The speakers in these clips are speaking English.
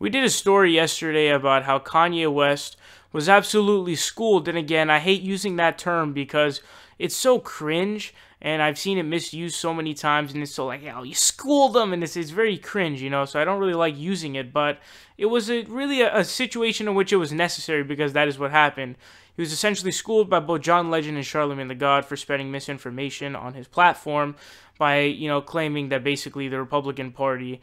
We did a story yesterday about how Kanye West was absolutely schooled, and again, I hate using that term because it's so cringe, and I've seen it misused so many times, and it's so like, oh, you schooled them, and it's very cringe, you know, so I don't really like using it, but it was really a situation in which it was necessary because that is what happened. He was essentially schooled by both John Legend and Charlemagne the God for spreading misinformation on his platform by, you know, claiming that basically the Republican Party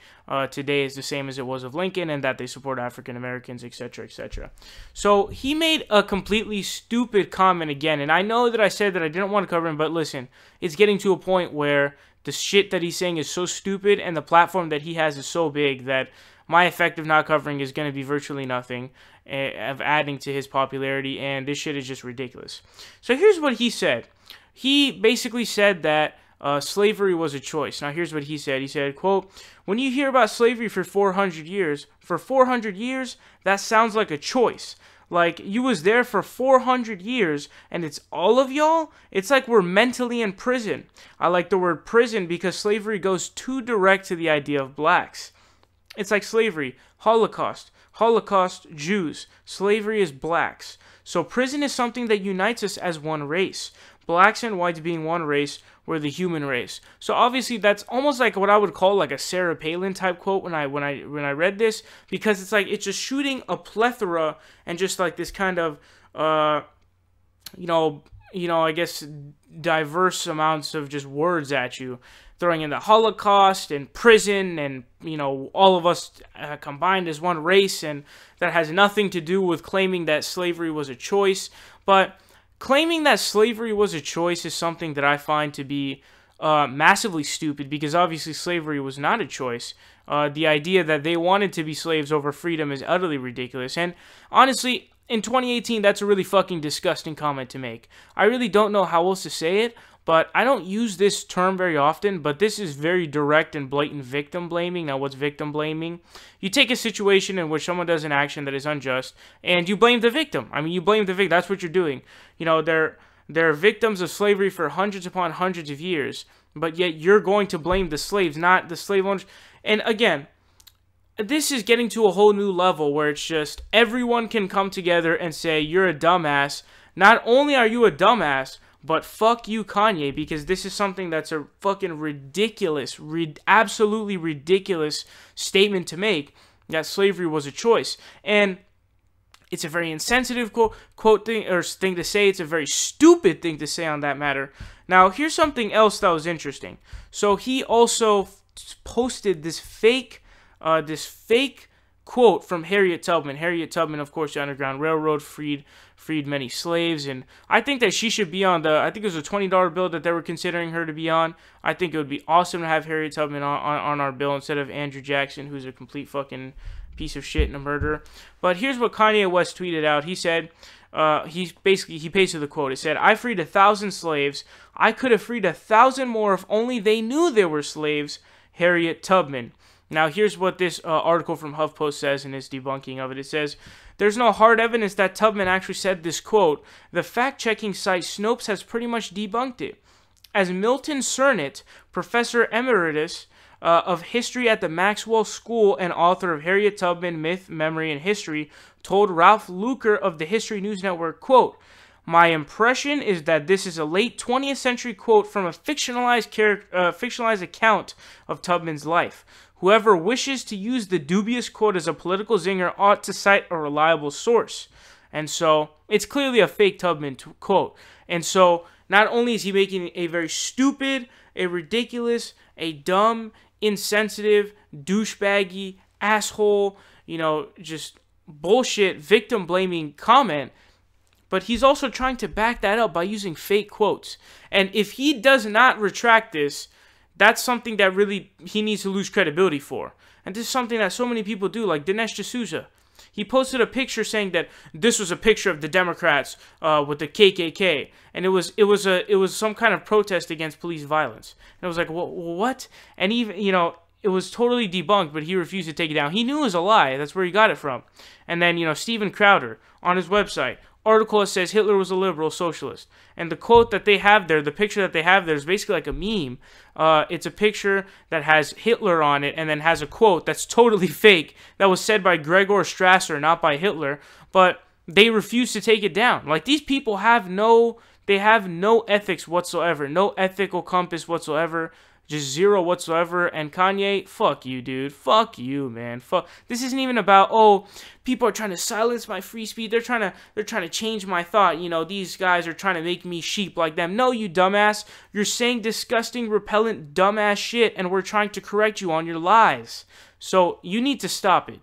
today is the same as it was of Lincoln and that they support African Americans, etc., etc. So he made a completely stupid comment again, and I know that I said that I didn't want to cover him, but listen, it's getting to a point where the shit that he's saying is so stupid and the platform that he has is so big that my effect of not covering is going to be virtually nothing of adding to his popularity, and this shit is just ridiculous. So here's what he said. He basically said that slavery was a choice. Now here's what he said. He said, quote, "When you hear about slavery for 400 years, that sounds like a choice. Like, you was there for 400 years, and it's all of y'all? It's like we're mentally in prison. I like the word prison because slavery goes too direct to the idea of blacks. It's like slavery, Holocaust, Jews, slavery is blacks. So prison is something that unites us as one race. Blacks and whites being one race, we're the human race." So obviously that's almost like what I would call like a Sarah Palin type quote when I read this, because it's like it's just shooting a plethora and just like this kind of you know, I guess diverse amounts of just words at you, throwing in the Holocaust and prison and, you know, all of us combined as one race, and that has nothing to do with claiming that slavery was a choice. But claiming that slavery was a choice is something that I find to be massively stupid, because obviously slavery was not a choice. The idea that they wanted to be slaves over freedom is utterly ridiculous. And honestly, in 2018, that's a really fucking disgusting comment to make. I really don't know how else to say it, but I don't use this term very often, but this is very direct and blatant victim blaming. Now, what's victim blaming? You take a situation in which someone does an action that is unjust, and you blame the victim. I mean, you blame the victim. That's what you're doing. You know, they're victims of slavery for hundreds upon hundreds of years, but yet you're going to blame the slaves, not the slave owners. And again, this is getting to a whole new level where it's just everyone can come together and say, you're a dumbass. Not only are you a dumbass, but fuck you, Kanye, because this is something that's a fucking ridiculous, absolutely ridiculous statement to make, that slavery was a choice. And it's a very insensitive quote thing to say. It's a very stupid thing to say on that matter. Now, here's something else that was interesting. So he also posted this fake quote from Harriet Tubman. Harriet Tubman, of course, the Underground Railroad, freed many slaves, and I think that she should be on I think it was a $20 bill that they were considering her to be on. I think it would be awesome to have Harriet Tubman on our bill instead of Andrew Jackson, who's a complete fucking piece of shit and a murderer. But here's what Kanye West tweeted out. He said, he pasted the quote. It said, "I freed 1,000 slaves. I could have freed 1,000 more if only they knew they were slaves. Harriet Tubman." Now, here's what this article from HuffPost says in its debunking of it. It says, "There's no hard evidence that Tubman actually said this quote. The fact-checking site Snopes has pretty much debunked it. As Milton Cernit, professor emeritus of history at the Maxwell School and author of Harriet Tubman, Myth, Memory, and History, told Ralph Luker of the History News Network, quote, 'My impression is that this is a late 20th century quote from a fictionalized account of Tubman's life. Whoever wishes to use the dubious quote as a political zinger ought to cite a reliable source.'" And so, it's clearly a fake Tubman quote. And so, not only is he making a very stupid, a ridiculous, a dumb, insensitive, douchebaggy, asshole, you know, just bullshit, victim-blaming comment, but he's also trying to back that up by using fake quotes. And if he does not retract this, that's something that really he needs to lose credibility for. And this is something that so many people do, like Dinesh D'Souza. He posted a picture saying that this was a picture of the Democrats with the KKK, and it was some kind of protest against police violence. And it was like, what? And even, you know, it was totally debunked, but he refused to take it down. He knew it was a lie. That's where he got it from. And then, you know, Steven Crowder on his website article that says Hitler was a liberal socialist. And the quote that they have there, the picture that they have there is basically like a meme. It's a picture that has Hitler on it and then has a quote that's totally fake that was said by Gregor Strasser, not by Hitler. But they refuse to take it down. Like, these people have no ethics whatsoever, no ethical compass whatsoever, just zero whatsoever. And Kanye, fuck you, dude. Fuck you, man. Fuck. This isn't even about, oh, people are trying to silence my free speech. They're trying to change my thought. You know, these guys are trying to make me sheep like them. No, you dumbass. You're saying disgusting, repellent, dumbass shit, and we're trying to correct you on your lies. So you need to stop it.